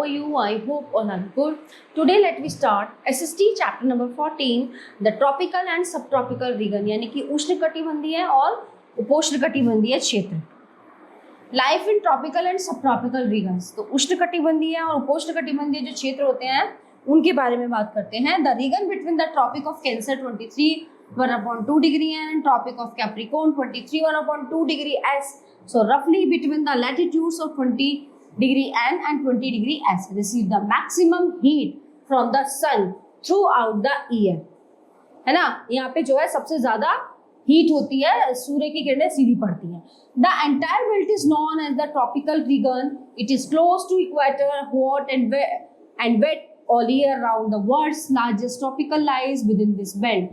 are you? I hope all are good. Today let me start SST chapter number 14, the tropical and subtropical region, यानी कि उष्णकटिबंधीय और उपोष्णकटिबंधीय क्षेत्र. Life in tropical and सब tropical regions. तो उष्णकटिबंधीय और उपोष्णकटिबंधीय जो क्षेत्र होते हैं उनके बारे में बात करते हैं. The region between the tropic of cancer 23 degree and tropic of capricorn 23 degree S. So roughly between the latitudes of 20 degree N and 20 degree S receive the maximum heat from the sun throughout the year. है ना, यहाँ पे जो है सबसे ज्यादा heat होती है, सूर्य की किरणें सीधी पड़ती हैं. The entire belt is known as the tropical region. It is close to equator, hot and wet all year round. The world's largest tropical lies within this belt,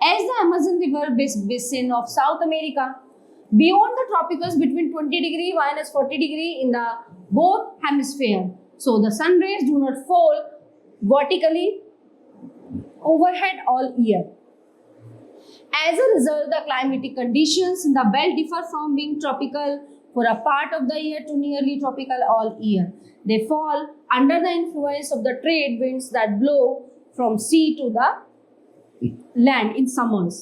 as the Amazon River basin of South America. Beyond the tropicals, between 20 degree minus 40 degree in the both hemisphere. So the sun rays do not fall vertically overhead all year. As a result, the climatic conditions in the belt differ from being tropical for a part of the year to nearly tropical all year. They fall under the influence of the trade winds that blow from sea to the land in summers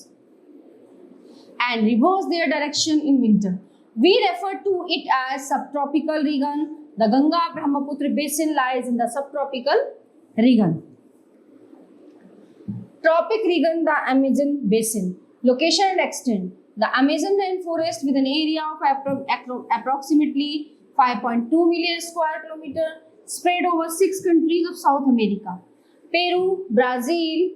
and reverse their direction in winter. We refer to it as subtropical region. The Ganga-Brahmaputra basin lies in the subtropical region. Tropic region, the Amazon basin. Location and extent. The Amazon rainforest with an area of approximately 5.2 million square kilometers spread over 6 countries of South America: Peru, Brazil,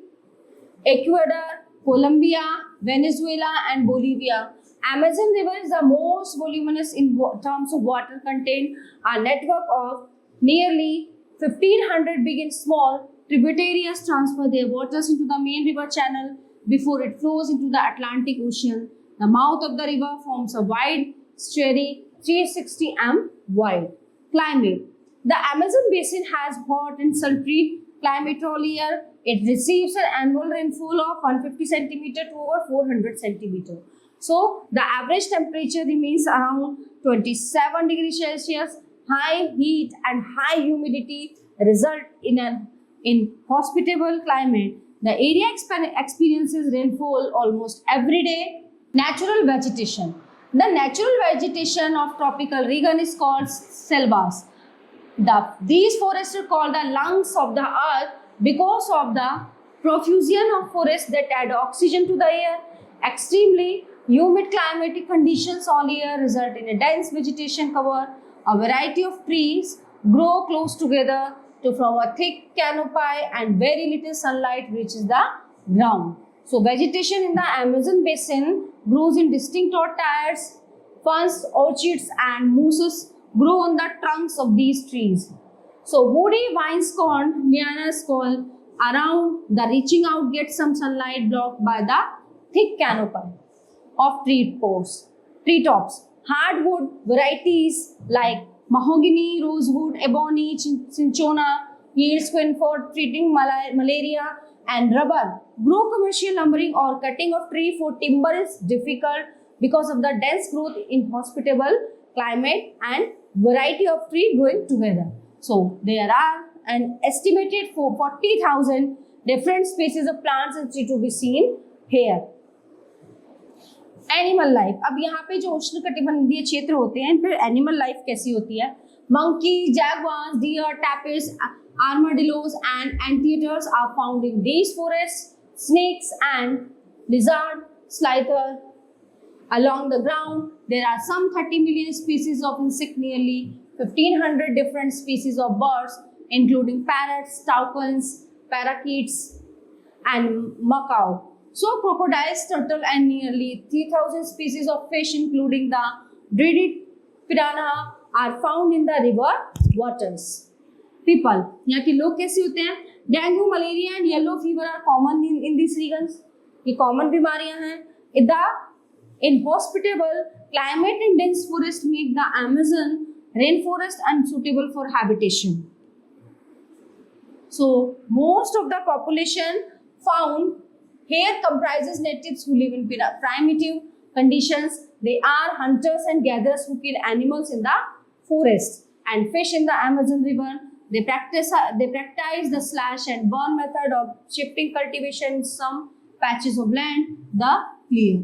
Ecuador, Colombia, Venezuela and Bolivia. Amazon River is the most voluminous in terms of water content. A network of nearly 1,500 big and small tributaries transfer their waters into the main river channel before it flows into the Atlantic Ocean. The mouth of the river forms a wide estuary 360 m wide. Climate. The Amazon basin has hot and sultry climate all year. It receives an annual rainfall of 150 centimeter to over 400 centimeter. So the average temperature remains around 27 degrees Celsius. High heat and high humidity result in hospitable climate. The area experiences rainfall almost every day. Natural vegetation. The natural vegetation of tropical region is called selvas. These forests are called the lungs of the earth because of the profusion of forests that add oxygen to the air. Extremely humid climatic conditions all year result in a dense vegetation cover. A variety of trees grow close together to form a thick canopy and very little sunlight reaches the ground. So vegetation in the Amazon basin grows in distinct tiers. Ferns, orchids and mosses grow on the trunks of these trees. So woody vines called lianas called around the reaching out get some sunlight blocked by the thick canopy of treetops. Hardwood varieties like mahogany, rosewood, ebony, cinchona yields when for treating malaria, and rubber grow. Commercial lumbering or cutting of tree for timber is difficult because of the dense growth in hospitable climate and variety of tree growing together. So there are an estimated for 40,000 different species of plants and trees to be seen here. Animal life. अब यहाँ पे जो उष्णकटिबंधीय क्षेत्र होते हैं, फिर animal life कैसी होती है? Monkey, jaguars, deer, tapirs, armadillos and anteaters are found in these forests. Snakes and lizard slither along the ground. There are some 30 million species of insect, nearly 1,500 different species of birds, including parrots, toucans, parakeets, and macaw. So crocodiles, turtle, and nearly 3,000 species of fish, including the dreaded piranha, are found in the river waters. People, यहाँ के लोग कैसे होते हैं? Dengue, malaria and yellow fever are common in this regions. ये common बीमारियां हैं. Inhospitable climate and dense forest make the Amazon rainforest unsuitable for habitation. So most of the population found here comprises natives who live in primitive conditions. They are hunters and gatherers who kill animals in the forest and fish in the Amazon River. They practice the slash and burn method of shifting cultivation in some patches of land, the clear.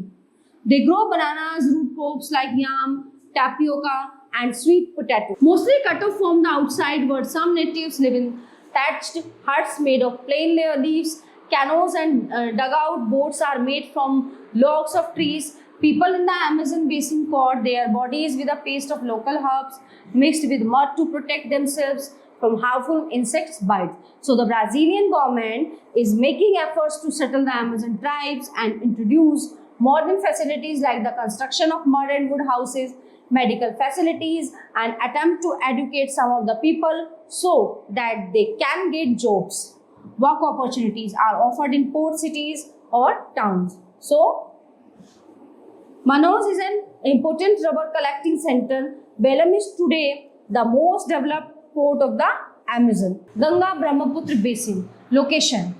They grow bananas, root crops like yam, tapioca, and sweet potato. Mostly cut off from the outside world, some natives live in thatched huts made of plain leaves. Canoes and dugout boats are made from logs of trees. People in the Amazon basin coat their bodies with a paste of local herbs mixed with mud to protect themselves from harmful insects bites. So the Brazilian government is making efforts to settle the Amazon tribes and introduce modern facilities like the construction of mud and wood houses, medical facilities, and attempt to educate some of the people so that they can get jobs. Work opportunities are offered in port cities or towns. So, Manaus is an important rubber collecting center. Belem is today the most developed port of the Amazon. Ganga Brahmaputra Basin. Location.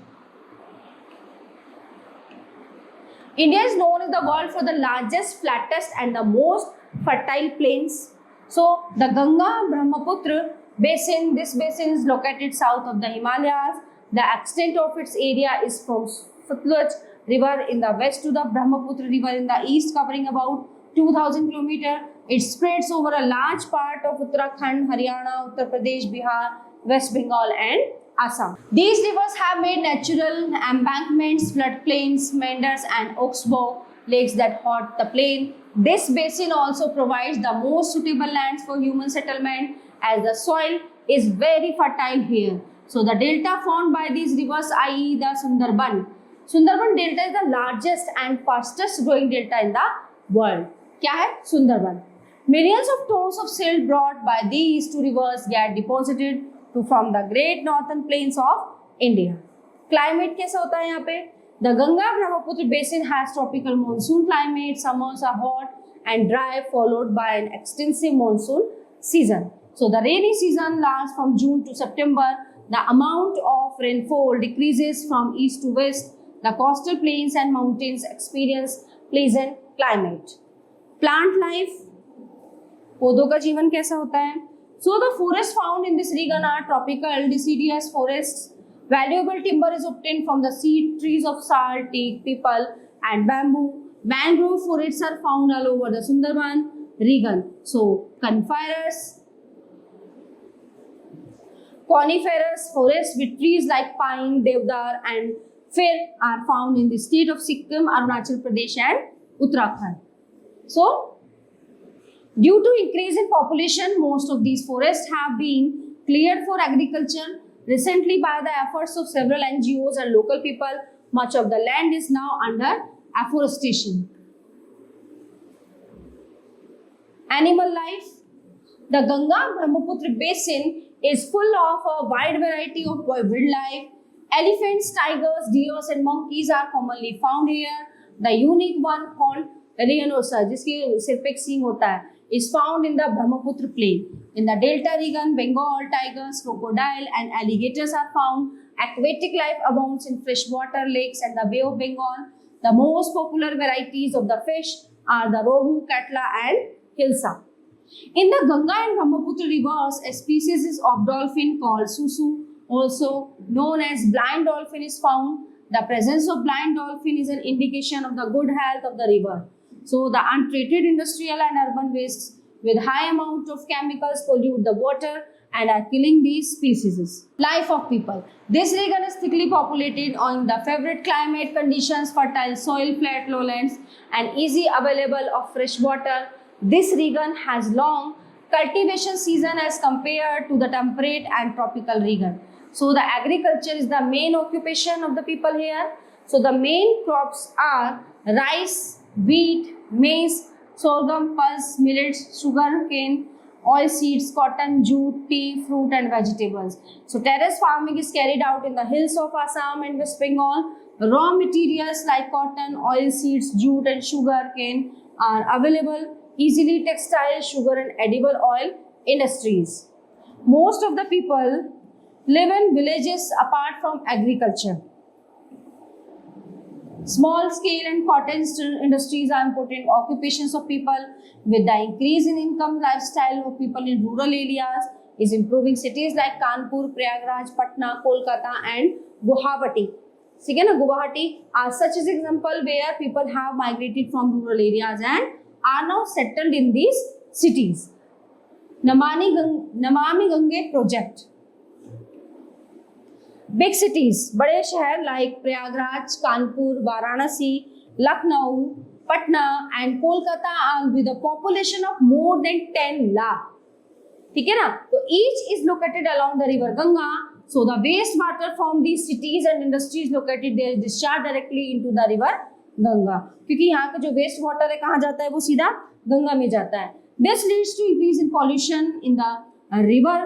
India is known in the world for the largest, flattest and the most fertile plains. So, the Ganga Brahmaputra Basin, this basin is located south of the Himalayas. The extent of its area is from Satluj River in the west to the Brahmaputra River in the east, covering about 2000 km. It spreads over a large part of Uttarakhand, Haryana, Uttar Pradesh, Bihar, West Bengal and Assam. These rivers have made natural embankments, floodplains, meanders and oxbow lakes that hot the plain. This basin also provides the most suitable lands for human settlement as the soil is very fertile here. So the delta formed by these rivers, i.e. the Sundarban. Sundarban delta is the largest and fastest growing delta in the world. क्या है? Sundarban. Millions of tons of silt brought by these two rivers get deposited to form the great northern plains of India. Climate कैसा होता है यहाँ पे? The Ganga Brahmaputra basin has tropical monsoon climate. Summers are hot and dry, followed by an extensive monsoon season. So the rainy season lasts from June to September. The amount of rainfall decreases from east to west. The coastal plains and mountains experience pleasant climate. Plant life, पौधों का जीवन कैसा होता है? So the forests found in this region are tropical deciduous forests. Valuable timber is obtained from the seed trees of sal, teak, pipal, and bamboo. Mangrove forests are found all over the Sundarban region. So coniferous forests with trees like pine, devdar, and fir are found in the state of Sikkim, Arunachal Pradesh, and Uttarakhand. So, due to increase in population, most of these forests have been cleared for agriculture. Recently, by the efforts of several NGOs and local people, much of the land is now under afforestation. Animal life. The Ganga Brahmaputra basin is full of a wide variety of wildlife. Elephants, tigers, deers and monkeys are commonly found here. The unique one called Rhinoceros, जिसके सिर पे एक सींग होता है, is found in the Brahmaputra plain. In the Delta region, Bengal tigers, crocodile and alligators are found. Aquatic life abounds in freshwater lakes and the Bay of Bengal. The most popular varieties of the fish are the rohu, katla and hilsa. In the Ganga and Brahmaputra rivers, a species of dolphin called susu, also known as blind dolphin, is found. The presence of blind dolphin is an indication of the good health of the river. So the untreated industrial and urban wastes with high amount of chemicals pollute the water and are killing these species. Life of people. This region is thickly populated on the favorite climate conditions, fertile soil, flat lowlands and easy available of fresh water. This region has long cultivation season as compared to the temperate and tropical region. So the agriculture is the main occupation of the people here. So the main crops are rice, wheat, maize, sorghum, pulse, millets, sugar cane, oil seeds, cotton, jute, tea, fruit and vegetables. So terrace farming is carried out in the hills of Assam and West Bengal. Raw materials like cotton, oil seeds, jute and sugar cane are available easily. Textile, sugar and edible oil industries. Most of the people live in villages apart from agriculture. Small scale and cottage industries are important occupations of people. With the increase in income lifestyle of people in rural areas, is improving cities like Kanpur, Prayagraj, Patna, Kolkata and Guwahati. ठीक है ना, Guwahati are such as example where people have migrated from rural areas and are now settled in these cities. Namami Gange project. Big cities, बड़े शहर like Prayagraj, Kanpur, Varanasi, Lucknow, Patna and Kolkata are with a population of more than 10 lakh. ठीक है ना, तो each is located along the river Ganga. So the wastewater from these cities and industries located there is discharged directly into the river Ganga. क्योंकि यहाँ का जो waste water है कहाँ जाता है, वो सीधा गंगा में जाता है. This leads to increase in pollution in the river.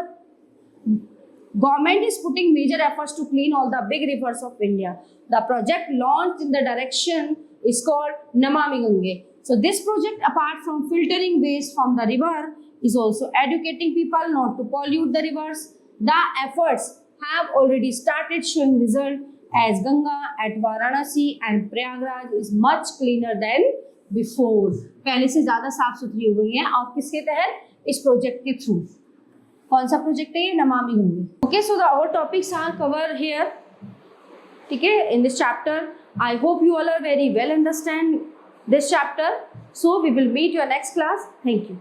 Government is putting major efforts to clean all the big rivers of India. The project launched in the direction is called Namami Gange. So this project, apart from filtering waste from the river, is also educating people not to pollute the rivers. The efforts have already started showing result as Ganga at Varanasi and Prayagraj is much cleaner than before. पहले से ज़्यादा साफ सुथरी हो गई है और किसके तहत, इस प्रोजेक्ट के थ्रू. कौन सा प्रोजेक्ट है ये, Namami Gange. Okay, so the all topics are cover here. ठीक है, in this chapter. I hope you all are very well understand this chapter. So we will meet your next class. Thank you.